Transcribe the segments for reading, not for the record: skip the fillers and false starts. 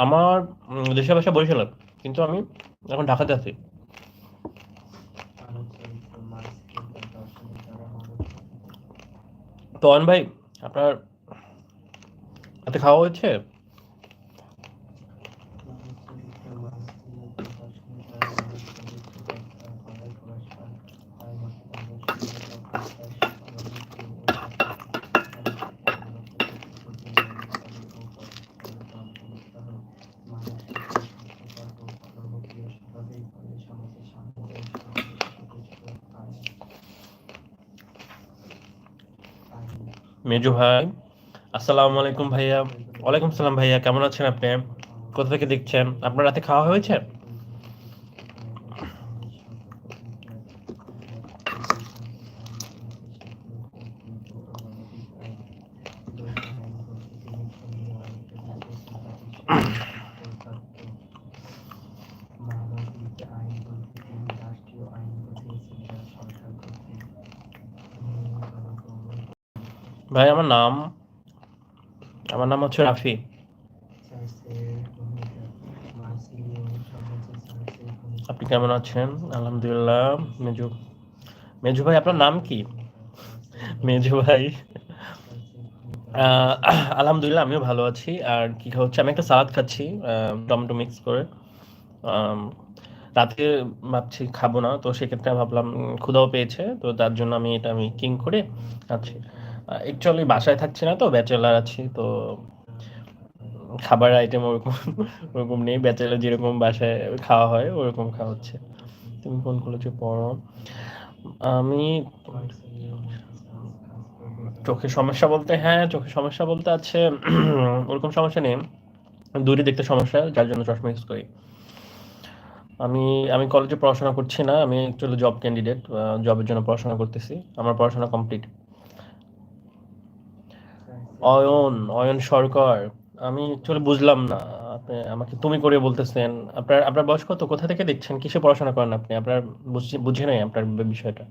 আমার দেশের ভাষা বরিশাল, কিন্তু আমি এখন ঢাকাতে আছি। তো অয়ন ভাই, আপনার হাতে খাওয়া হয়েছে? মেজু ভাই, আসসালামু আলাইকুম ভাইয়া। ওয়ালাইকুম সালাম ভাইয়া, কেমন আছেন আপনি? কোথা থেকে দেখছেন? আপনার রাতে খাওয়া হয়েছে? ভাই, আমার নাম হচ্ছে রাফি। আপনি কেমন আছেন? আলহামদুলিল্লাহ। মেজু মেজু ভাই, আপনার নাম কি? মেজু ভাই, আলহামদুলিল্লাহ আমিও ভালো আছি। আর কি হচ্ছে, আমি একটা সালাদ খাচ্ছি টমেটো মিক্স করে। আম, রাতে ভাবছি খাবো না, তো সেক্ষেত্রে ভাবলাম ক্ষুধাও পেয়েছে, তো তার জন্য আমি কিং করে আছি। অ্যাকচুয়ালি বাসায় থাকছি না, তো ব্যাচেলার আছি, তো খাবার আইটেম ওরকম ওরকম নেই। ব্যাচেলার যেরকম বাসায় খাওয়া হয় ওরকম খাওয়া হচ্ছে। তুমি কোন কলেজে পড়ো? আমি চোখের সমস্যা বলতে, হ্যাঁ চোখের সমস্যা বলতে আছে ওরকম সমস্যা নেই, দূরে দেখতে সমস্যা, যার জন্য চশমা ইউজ করি। আমি আমি কলেজে পড়াশোনা করছি না, আমি অ্যাকচুয়ালি জব ক্যান্ডিডেট, জবের জন্য পড়াশোনা করতেছি। আমার পড়াশোনা কমপ্লিট। অয়ন সরকার, আমি অ্যাকচুয়ালি বুঝলাম না, আপনি আমাকে তুমি করে বলতেছেন। আপনার বয়স কত? কোথা থেকে দেখছেন? কিসে পড়াশোনা করেন আপনি? আপনার বুঝে নাই আপনার বিষয়টা।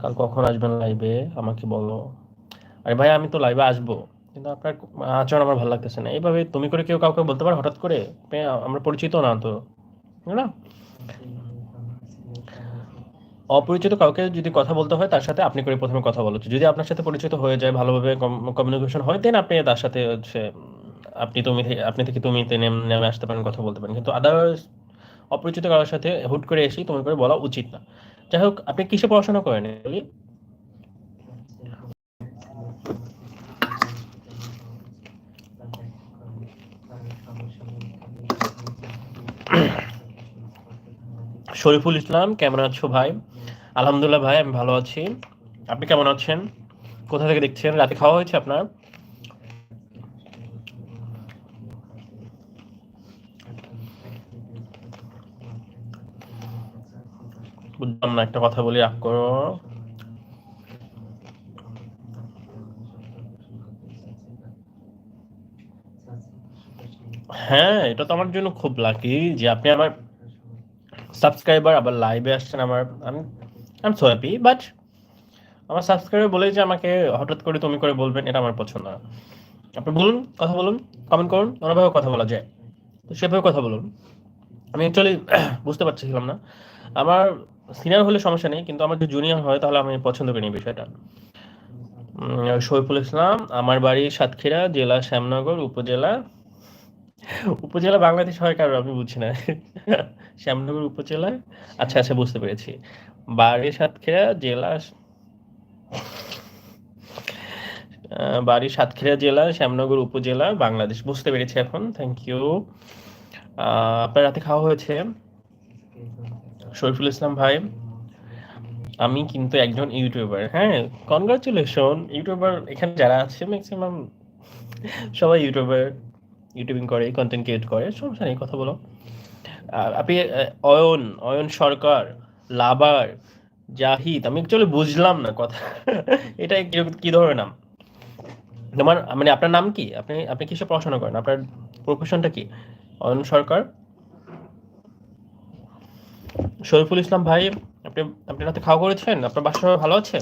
কাল কখন আসবেন লাইভে আমাকে বলো। আরে ভাই, আমি তো লাইভে আসবো, কিন্তু আপনার আচরণ আমার ভালো লাগতেছে না। এইভাবে তুমি করে কেউ কাউকে বলতে পারে হঠাৎ করে? আমরা পরিচিত না তো, না। অপরিচিত কাউকে যদি কথা বলতে হয়, তার সাথে আপনি করে প্রথমে কথা বলো। যদি আপনার সাথে পরিচিত হয়ে যায়, ভালোভাবে কমিউনিকেশন হয়, দেন আপনি তার সাথে হচ্ছে আপনি থেকে তুমিতে নেমে আসতে পারেন, কথা বলতে পারেন। কিন্তু আদারওয়াইজ অপরিচিত কারোর সাথে হুট করে এসেই তুমি করে বলা উচিত না। যাই হোক, আপনি কিসে পড়াশোনা করেন বলি? শরীফুল ইসলাম, কেমন আছো ভাই? আলহামদুলিল্লাহ ভাই, আমি ভালো আছি। আপনি কেমন আছেন? কোথা থেকে দেখছেন? রাতে খাওয়া হয়েছে আপনার? বুঝলাম না, একটা কথা বলি রাগ করো? হ্যাঁ, এটা তো আমার জন্য খুব লাকি যে আপনি আমার সাবস্ক্রাইবার, আবার লাইভে আসছেন। আমি I am so happy, but আমার সাবস্ক্রাইবার বলেই যে আমাকে হঠাৎ করে তুমি করে বলবেন, এটা আমার পছন্দ না। আপনি বলুন, কথা বলুন, কমেন্ট করুন, অন্যভাবে কথা বলা যায়, তো সেভাবে কথা বলুন। আমি অ্যাকচুয়ালি বুঝতে পারছিলাম না। আমার সিনিয়র হলে সমস্যা নেই, কিন্তু আমার যদি জুনিয়র হয় তাহলে আমি পছন্দ করি এই বিষয়টা। শরীফুল ইসলাম, আমার বাড়ি সাতক্ষীরা জেলা, শ্যামনগর উপজেলা। উপজেলা বাংলাদেশ হয় কারো, আমি বুঝছি না। শ্যামনগর উপজেলা। আচ্ছা আচ্ছা, বুঝতে পেরেছি। বাড়ি সাতক্ষীরা জেলা, বাড়ি সাতক্ষীরা জেলা, শ্যামনগর উপজেলা, বাংলাদেশ। বুঝতে পেরেছি এখন, থ্যাংক ইউ। আপনার রাতে খাওয়া হয়েছে? শরীফুল ইসলাম ভাই, আমি কিন্তু একজন ইউটিউবার। হ্যাঁ, কনগ্রাচুলেশন। ইউটিউবার এখানে যারা আছে ম্যাক্সিমাম সবাই ইউটিউবার, ইউটিউবিং করে, কন্টেন্ট ক্রিয়েট করে, সমস্যা নেই, কথা বলো। আপনি অয়ন সরকার, লাভার, জাহিদ, আমি অ্যাকচুয়ালি বুঝলাম না কথা। এটা কি ধরনের নাম? তোমার মানে আপনার নাম কি? আপনি আপনি কিসে পড়াশোনা করেন? আপনার প্রফেশনটা কি? অয়ন সরকার, শরীফুল ইসলাম ভাই, আপনি আপনি রাতে খাওয়া করেছেন? আপনার বাসা সবাই ভালো আছে?